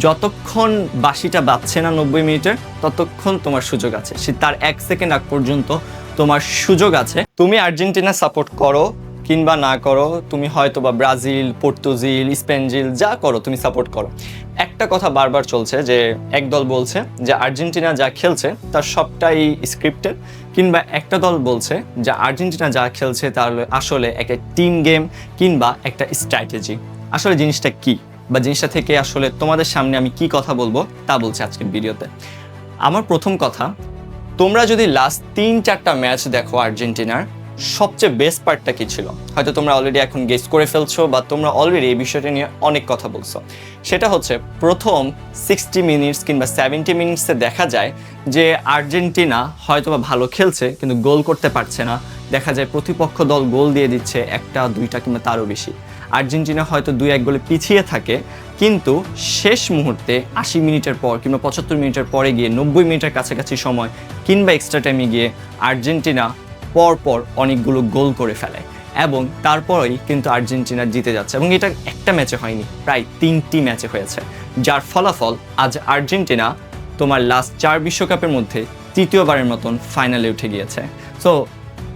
যতক্ষণ বাঁশিটা বাজছে না 90 মিনিটের ততক্ষণ তোমার সুযোগ আছে, সে তার 1 সেকেন্ড আগ পর্যন্ত তোমার সুযোগ আছে। তুমি আর্জেন্টিনা সাপোর্ট করো কিংবা না করো, তুমি হয়তো বা ব্রাজিল, পর্তুজিল, স্পেনজিল যা করো তুমি সাপোর্ট করো, একটা কথা বারবার চলছে যে একদল বলছে যে আর্জেন্টিনা যা খেলছে তার সবটাই স্ক্রিপ্টেড, কিংবা একটা দল বলছে যে আর্জেন্টিনা যা খেলছে তার আসলে একটা টিম গেম কিংবা একটা স্ট্র্যাটেজি। আসলে জিনিসটা কি বা জিনিসটা থেকে আসলে তোমাদের সামনে আমি কি কথা বলবো তা বলছি আজকের ভিডিওতে। আমার প্রথম কথা, তোমরা যদি লাস্ট 3-4টা ম্যাচ দেখো আর্জেন্টিনার, সবচেয়ে বেস্ট পার্টটা কি ছিল হয়তো তোমরা অলরেডি এখন গেস করে ফেলছো বা তোমরা অলরেডি এই বিষয়টা নিয়ে অনেক কথা বলছো। সেটা হচ্ছে প্রথম 60 মিনিটস কিংবা 70 মিনিটসে দেখা যায় যে আর্জেন্টিনা হয়তো বা ভালো খেলছে কিন্তু গোল করতে পারছে না। দেখা যায় প্রতিপক্ষ দল গোল দিয়ে দিচ্ছে 1টা 2টা কিংবা তারও বেশি। আর্জেন্টিনা হয়তো 2-1 গোলে পিছিয়ে থাকে, কিন্তু শেষ মুহূর্তে 80 মিনিটের পর কিংবা 75 মিনিটের পরে গিয়ে 90 মিনিটের কাছাকাছি সময় কিংবা এক্সট্রা টাইমে গিয়ে আর্জেন্টিনা পরপর অনেকগুলো গোল করে ফেলে এবং তারপরেই কিন্তু আর্জেন্টিনা জিতে যাচ্ছে। এবং এটা একটা ম্যাচে হয়নি, প্রায় 3টি ম্যাচে হয়েছে, যার ফলাফল আজ আর্জেন্টিনা তোমার লাস্ট 4 বিশ্বকাপের মধ্যে তৃতীয়বারের মতন ফাইনালে উঠে গিয়েছে। সো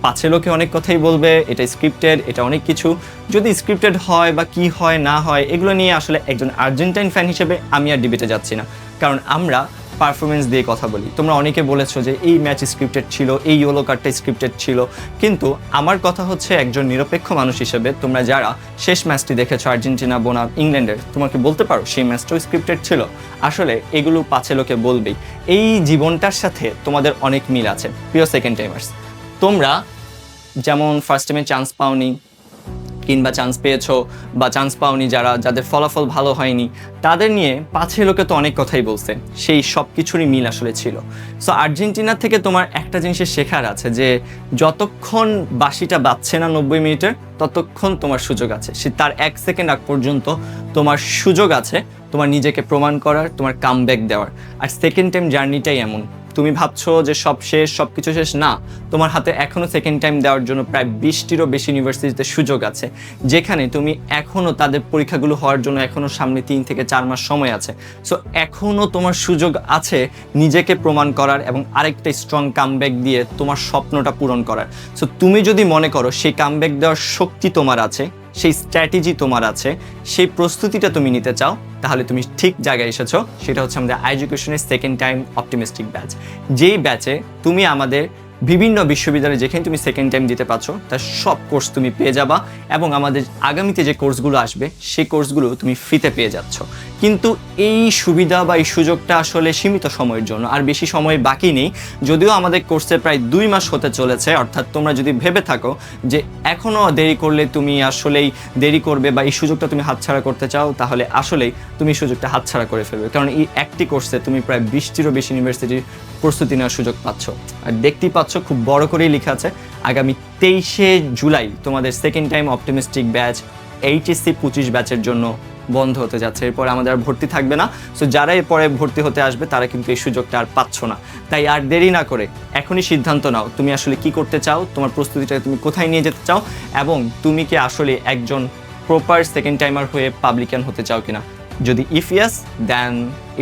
পাছে লোকে অনেক কথাই বলবে এটা স্ক্রিপ্টেড, এটা অনেক কিছু। যদি স্ক্রিপ্টেড হয় বা কি হয় না হয় এগুলো নিয়ে আসলে একজন আর্জেন্টাইন ফ্যান হিসেবে আমি আর ডিবেটে যাচ্ছি না, কারণ আমরা পারফরমেন্স দিয়ে কথা বলি। তোমরা অনেকে বলেছো যে এই ম্যাচ স্ক্রিপ্টেড ছিল, এই ইয়েলো কার্ডটা স্ক্রিপ্টেড ছিল, কিন্তু আমার কথা হচ্ছে একজন নিরপেক্ষ মানুষ হিসেবে তোমরা যারা শেষ ম্যাচটি দেখেছো আর্জেন্টিনা বনাম ইংল্যান্ডের, তোমাকে বলতে পারো সেই ম্যাচটাও স্ক্রিপ্টেড ছিল। আসলে এগুলো পাছে লোকে বলবেই, এই জীবনটার সাথে তোমাদের অনেক মিল আছে। প্রিয় সেকেন্ড টাইমার্স, তোমরা যেমন ফার্স্ট টাইমে চান্স পাওনি কিংবা চান্স পেয়েছো বা চান্স পাওনি, যাদের ফলাফল ভালো হয়নি তাদের নিয়ে পাছে লোকে তো অনেক কথাই বলছে, সেই সব কিছুরই মিল আসলে ছিল। সো আর্জেন্টিনা থেকে তোমার একটা জিনিসের শেখার আছে যে যতক্ষণ বাঁশিটা বাজছে না 90 মিনিটের ততক্ষণ তোমার সুযোগ আছে, সে তার 1 সেকেন্ড আগ পর্যন্ত তোমার সুযোগ আছে তোমার নিজেকে প্রমাণ করার, তোমার কামব্যাক দেওয়ার। আর সেকেন্ড টাইম জার্নিটাই এমন, তুমি ভাবছো যে সব শেষ, সব কিছু শেষ, না, তোমার হাতে এখনও সেকেন্ড টাইম দেওয়ার জন্য প্রায় 20টিরও বেশি ইউনিভার্সিটিতে সুযোগ আছে, যেখানে তুমি এখনও তাদের পরীক্ষাগুলো হওয়ার জন্য এখনও সামনে 3 থেকে 4 মাস সময় আছে। সো এখনও তোমার সুযোগ আছে নিজেকে প্রমাণ করার এবং আরেকটা স্ট্রং কামব্যাক দিয়ে তোমার স্বপ্নটা পূরণ করার। সো তুমি যদি মনে করো সেই কামব্যাক দেওয়ার শক্তি তোমার আছে, সেই স্ট্র্যাটেজি তোমার আছে, সেই প্রস্তুতিটা তুমি নিতে চাও, তাহলে তুমি ঠিক জায়গায় এসেছো। সেটা হচ্ছে আমাদের এডুকেশনের সেকেন্ড টাইম অপটিমিস্টিক ব্যাচ। যেই ব্যাচে তুমি আমাদের বিভিন্ন বিশ্ববিদ্যালয়ে যেখানে তুমি সেকেন্ড টাইম দিতে পারছো তার সব কোর্স তুমি পেয়ে যাবা, এবং আমাদের আগামীতে যে কোর্সগুলো আসবে সেই কোর্সগুলো তুমি ফ্রিতে পেয়ে যাচ্ছ। কিন্তু এই সুবিধা বা এই সুযোগটা আসলে সীমিত সময়ের জন্য, আর বেশি সময় বাকি নেই। যদিও আমাদের কোর্সে প্রায় 2 মাস হতে চলেছে, অর্থাৎ তোমরা যদি ভেবে থাকো যে এখনও দেরি করলে তুমি আসলেই দেরি করবে বা এই সুযোগটা তুমি হাতছাড়া করতে চাও, তাহলে আসলেই তুমি সুযোগটা হাতছাড়া করে ফেলবে, কারণ এই একটি কোর্সে তুমি প্রায় 20টিরও বেশি ইউনিভার্সিটির প্রস্তুতি নেওয়ার সুযোগ পাচ্ছ। আর দেখতেই পাচ্ছ খুব বড় করেই লেখা আছে আগামী 23শে জুলাই তোমাদের second time optimistic batch HSC 25 ব্যাচের জন্য বন্ধ হতে যাচ্ছে। এরপরে আমাদের আর ভর্তি থাকবে না। সো যারা এরপরে ভর্তি হতে আসবে তারা কিন্তু এই সুযোগটা আর পাচ্ছ না। তাই আর দেরি না করে এখনই সিদ্ধান্ত নাও তুমি আসলে কি করতে চাও, তোমার প্রস্তুতিটাকে তুমি কোথায় নিয়ে যেতে চাও, এবং তুমি কি আসলে একজন প্রপার সেকেন্ড টাইমার হয়ে পাবলিকান হতে চাও কিনা। যদি if yes, then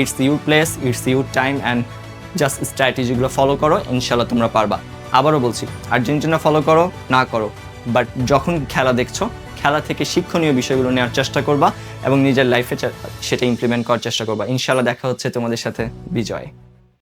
it's your place, it's your time, and just স্ট্র্যাটেজিগুলো ফলো করো, ইনশাল্লাহ তোমরা পারবা। আবারও বলছি, আর্জেন্টিনা ফলো করো না করো, বাট যখন খেলা দেখছো খেলা থেকে শিক্ষণীয় বিষয়গুলো নেওয়ার চেষ্টা করবা এবং নিজের লাইফে সেটা ইমপ্লিমেন্ট করার চেষ্টা করবা। ইনশাল্লাহ দেখা হচ্ছে তোমাদের সাথে। বিজয়।